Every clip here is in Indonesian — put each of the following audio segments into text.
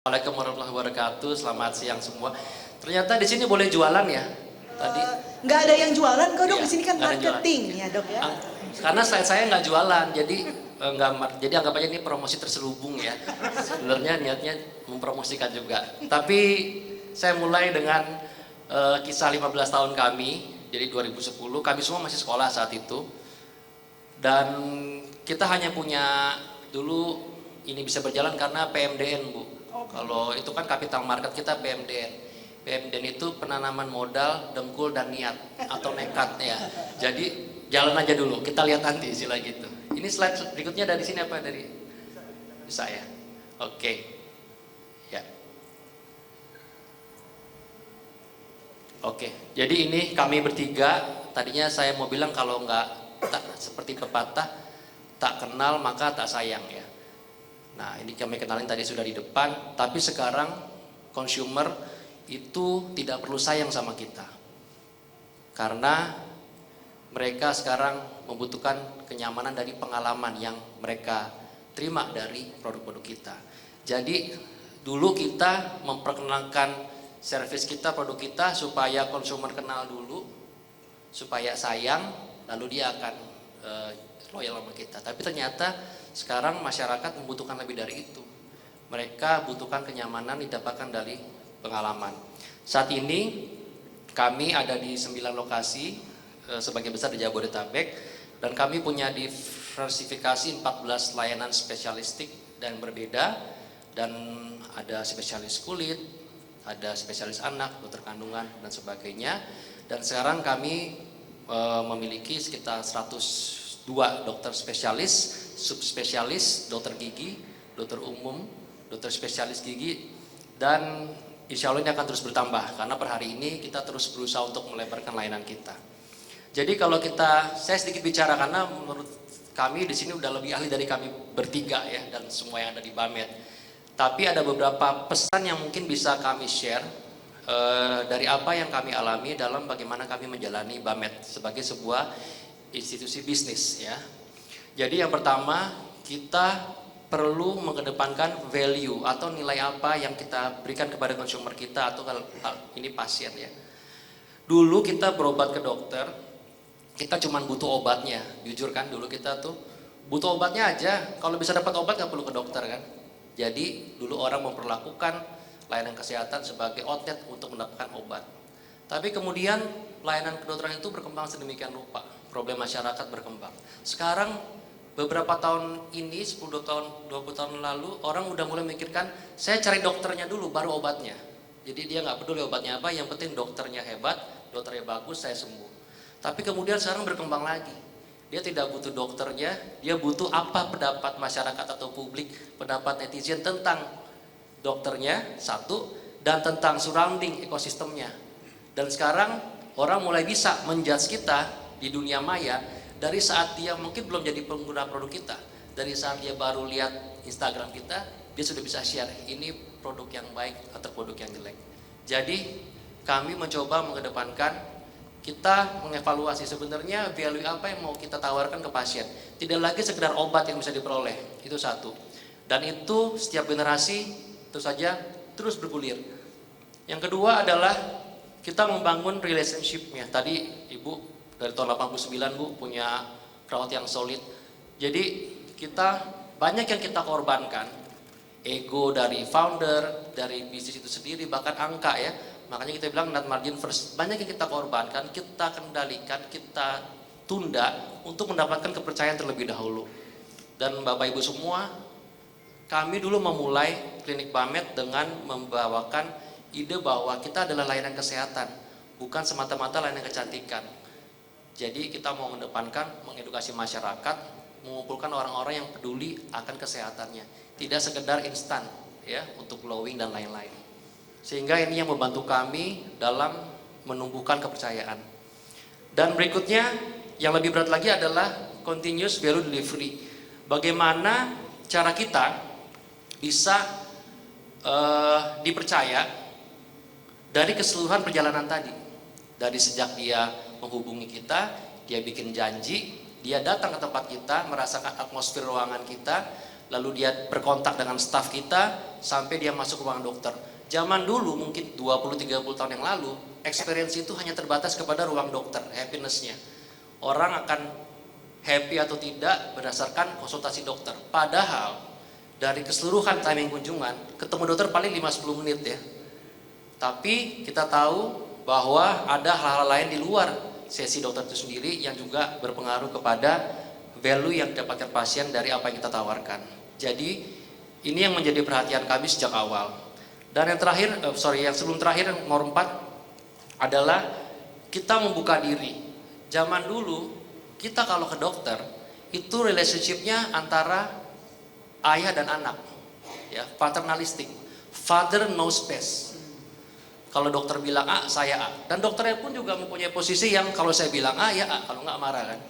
Assalamualaikum warahmatullahi wabarakatuh. Selamat siang semua. Ternyata di sini boleh jualan ya? Tadi Nggak ada yang jualan kok dok, iya, di sini kan nggak ada jualan. marketing ya dok ya. Karena saya nggak jualan, jadi nggak, jadi anggap aja ini promosi terselubung ya. Sebenarnya niatnya mempromosikan juga. Tapi saya mulai dengan kisah 15 tahun kami. Jadi 2010 kami semua masih sekolah saat itu. Dan kita hanya punya dulu ini bisa berjalan karena PMDN, Bu. Kalau itu kan capital market kita PMDN. PMDN itu penanaman modal, dengkul dan niat atau nekat ya. Jadi jalan aja dulu, kita lihat nanti istilah gitu. Ini slide berikutnya dari sini apa dari saya? Oke. Ya. Oke. Jadi ini kami bertiga. Tadinya saya mau bilang kalau nggak tak seperti pepatah, tak kenal maka tak sayang ya. Nah, ini kami kenalin tadi sudah di depan, tapi sekarang consumer itu tidak perlu sayang sama kita. Karena mereka sekarang membutuhkan kenyamanan dari pengalaman yang mereka terima dari produk-produk kita. Jadi dulu kita memperkenalkan servis kita, produk kita supaya consumer kenal dulu, supaya sayang, lalu dia akan loyal sama kita. Tapi ternyata sekarang masyarakat membutuhkan lebih dari itu. Mereka butuhkan kenyamanan didapatkan dari pengalaman. Saat ini kami ada di 9 lokasi, sebagian besar di Jabodetabek, dan kami punya diversifikasi 14 layanan spesialistik dan berbeda, dan ada spesialis kulit, ada spesialis anak, dokter kandungan dan sebagainya. Dan sekarang kami memiliki sekitar 102 dokter spesialis, subspesialis, dokter gigi, dokter umum, dokter spesialis gigi, dan insya Allah ini akan terus bertambah karena per hari ini kita terus berusaha untuk melebarkan layanan kita. Jadi kalau saya sedikit bicara karena menurut kami di sini udah lebih ahli dari kami bertiga ya, dan semua yang ada di Bamet. Tapi ada beberapa pesan yang mungkin bisa kami share dari apa yang kami alami dalam bagaimana kami menjalani Bamet sebagai sebuah institusi bisnis ya. Jadi yang pertama, kita perlu mengedepankan value atau nilai apa yang kita berikan kepada consumer kita atau ini pasien ya. Dulu kita berobat ke dokter, kita cuma butuh obatnya. Jujur kan dulu kita tuh butuh obatnya aja. Kalau bisa dapat obat nggak perlu ke dokter kan. Jadi dulu orang memperlakukan layanan kesehatan sebagai outlet untuk mendapatkan obat. Tapi kemudian layanan kedokteran itu berkembang sedemikian rupa, problem masyarakat berkembang. Sekarang beberapa tahun ini, 10 tahun, 20 tahun lalu, orang udah mulai memikirkan, saya cari dokternya dulu baru obatnya. Jadi dia nggak peduli obatnya apa, yang penting dokternya hebat, dokternya bagus, saya sembuh. Tapi kemudian sekarang berkembang lagi. Dia tidak butuh dokternya, dia butuh apa pendapat masyarakat atau publik, pendapat netizen tentang dokternya satu, dan tentang surrounding ekosistemnya. Dan sekarang orang mulai bisa menjudge kita di dunia maya dari saat dia mungkin belum jadi pengguna produk kita. Dari saat dia baru lihat Instagram kita, dia sudah bisa share ini produk yang baik atau produk yang jelek. Jadi kami mencoba mengedepankan, kita mengevaluasi sebenarnya value apa yang mau kita tawarkan ke pasien. Tidak lagi sekedar obat yang bisa diperoleh, itu satu. Dan itu setiap generasi itu saja terus bergulir. Yang kedua adalah kita membangun relationship-nya. Tadi Ibu dari tahun 89 Bu punya crowd yang solid. Jadi kita banyak yang kita korbankan. Ego dari founder, dari bisnis itu sendiri, bahkan angka ya. Makanya kita bilang net margin first. Banyak yang kita korbankan, kita kendalikan, kita tunda untuk mendapatkan kepercayaan terlebih dahulu. Dan Bapak Ibu semua, kami dulu memulai klinik Bamet dengan membawakan ide bahwa kita adalah layanan kesehatan, bukan semata-mata layanan kecantikan. Jadi kita mau mengedepankan, mengedukasi masyarakat, mengumpulkan orang-orang yang peduli akan kesehatannya. Tidak sekedar instan ya untuk glowing dan lain-lain. Sehingga ini yang membantu kami dalam menumbuhkan kepercayaan. Dan berikutnya yang lebih berat lagi adalah continuous value delivery. Bagaimana cara kita bisa dipercaya dari keseluruhan perjalanan tadi. Dari sejak dia menghubungi kita, dia bikin janji, dia datang ke tempat kita, merasakan atmosfer ruangan kita, lalu dia berkontak dengan staf kita, sampai dia masuk ke ruangan dokter. Zaman dulu mungkin 20-30 tahun yang lalu, experience itu hanya terbatas kepada ruang dokter, happiness-nya. Orang akan happy atau tidak berdasarkan konsultasi dokter. Padahal dari keseluruhan timing kunjungan, ketemu dokter paling 5-10 menit ya. Tapi kita tahu bahwa ada hal-hal lain di luar sesi dokter itu sendiri yang juga berpengaruh kepada value yang didapatkan pasien dari apa yang kita tawarkan. Jadi ini yang menjadi perhatian kami sejak awal. Dan yang terakhir, yang sebelum terakhir, nomor 4 adalah kita membuka diri. Zaman dulu kita kalau ke dokter itu relationship-nya antara ayah dan anak, ya, paternalistik, father knows best. Kalau dokter bilang A, saya A. Dan dokternya pun juga mempunyai posisi yang kalau saya bilang A, ya A, kalau nggak marah kan.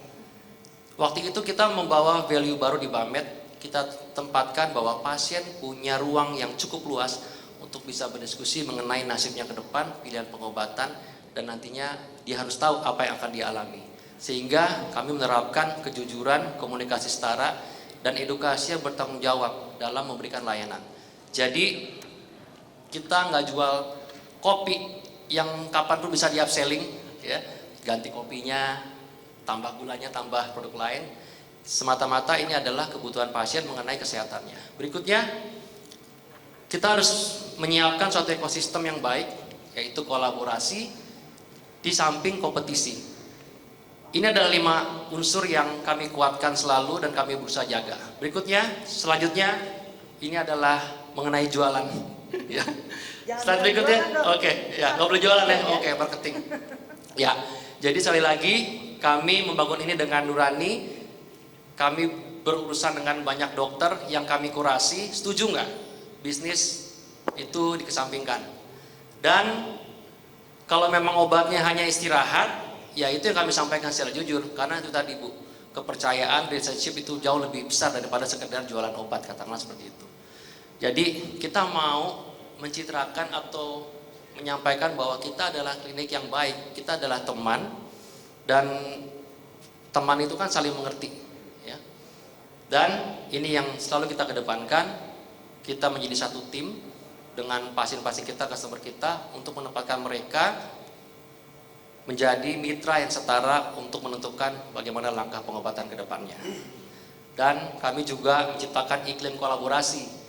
Waktu itu kita membawa value baru di Bammed, kita tempatkan bahwa pasien punya ruang yang cukup luas untuk bisa berdiskusi mengenai nasibnya ke depan, pilihan pengobatan, dan nantinya dia harus tahu apa yang akan dialami. Sehingga kami menerapkan kejujuran, komunikasi setara, dan edukasi yang bertanggung jawab dalam memberikan layanan. Jadi kita nggak jual kopi yang kapanpun bisa di upselling, ya, ganti kopinya, tambah gulanya, tambah produk lain. Semata-mata ini adalah kebutuhan pasien mengenai kesehatannya. Berikutnya, kita harus menyiapkan suatu ekosistem yang baik, yaitu kolaborasi di samping kompetisi. Ini adalah 5 unsur yang kami kuatkan selalu dan kami berusaha jaga. Berikutnya, selanjutnya, ini adalah mengenai jualan. Ya. Slide berikutnya, oke, ya, nggak boleh jualan ya, oke, marketing. Ya, jadi sekali lagi kami membangun ini dengan nurani. Kami berurusan dengan banyak dokter yang kami kurasi. Setuju nggak? Bisnis itu dikesampingkan. Dan kalau memang obatnya hanya istirahat, ya itu yang kami sampaikan secara jujur. Karena itu tadi Bu, kepercayaan, relationship itu jauh lebih besar daripada sekedar jualan obat, katakanlah seperti itu. Jadi kita mau mencitrakan atau menyampaikan bahwa kita adalah klinik yang baik, kita adalah teman, dan teman itu kan saling mengerti, ya. Dan ini yang selalu kita kedepankan, kita menjadi satu tim dengan pasien-pasien kita, customer kita, untuk menempatkan mereka menjadi mitra yang setara untuk menentukan bagaimana langkah pengobatan ke depannya. Dan kami juga menciptakan iklim kolaborasi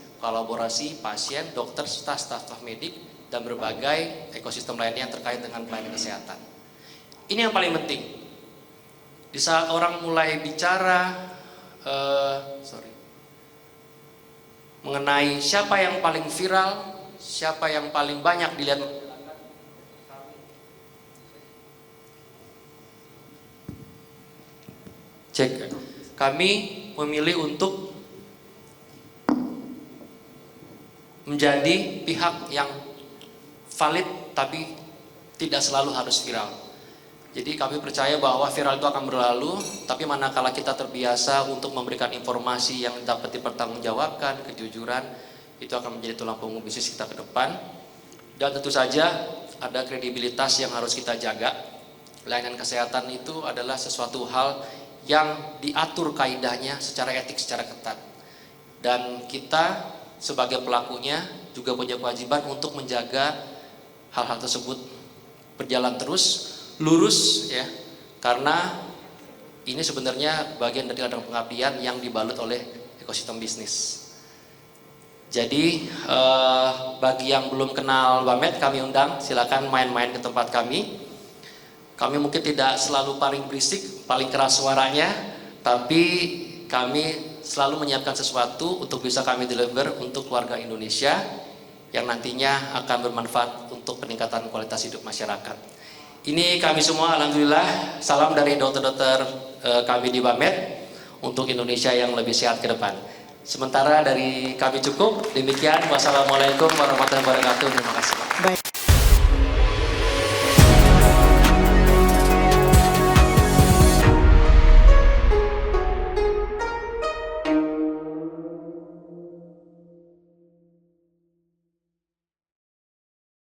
pasien, dokter, staf medik, dan berbagai ekosistem lainnya yang terkait dengan pelayanan kesehatan. Ini yang paling penting. Di saat orang mulai bicara mengenai siapa yang paling viral, siapa yang paling banyak dilihat, kami memilih untuk menjadi pihak yang valid tapi tidak selalu harus viral. Jadi kami percaya bahwa viral itu akan berlalu, tapi manakala kita terbiasa untuk memberikan informasi yang dapat dipertanggungjawabkan, kejujuran, itu akan menjadi tulang punggung bisnis kita ke depan. Dan tentu saja ada kredibilitas yang harus kita jaga. Layanan kesehatan itu adalah sesuatu hal yang diatur kaidahnya secara etik, secara ketat. Dan kita sebagai pelakunya juga punya kewajiban untuk menjaga hal-hal tersebut berjalan terus, lurus, ya, karena ini sebenarnya bagian dari ladang pengabdian yang dibalut oleh ekosistem bisnis. Jadi bagi yang belum kenal Bammed, kami undang, silakan main-main ke tempat kami. Kami mungkin tidak selalu paling berisik, paling keras suaranya, tapi kami selalu menyiapkan sesuatu untuk bisa kami deliver untuk keluarga Indonesia yang nantinya akan bermanfaat untuk peningkatan kualitas hidup masyarakat. Ini kami semua, alhamdulillah, salam dari dokter-dokter kami di Bammed untuk Indonesia yang lebih sehat ke depan. Sementara dari kami cukup, demikian. Wassalamualaikum warahmatullahi wabarakatuh. Terima kasih. Baik.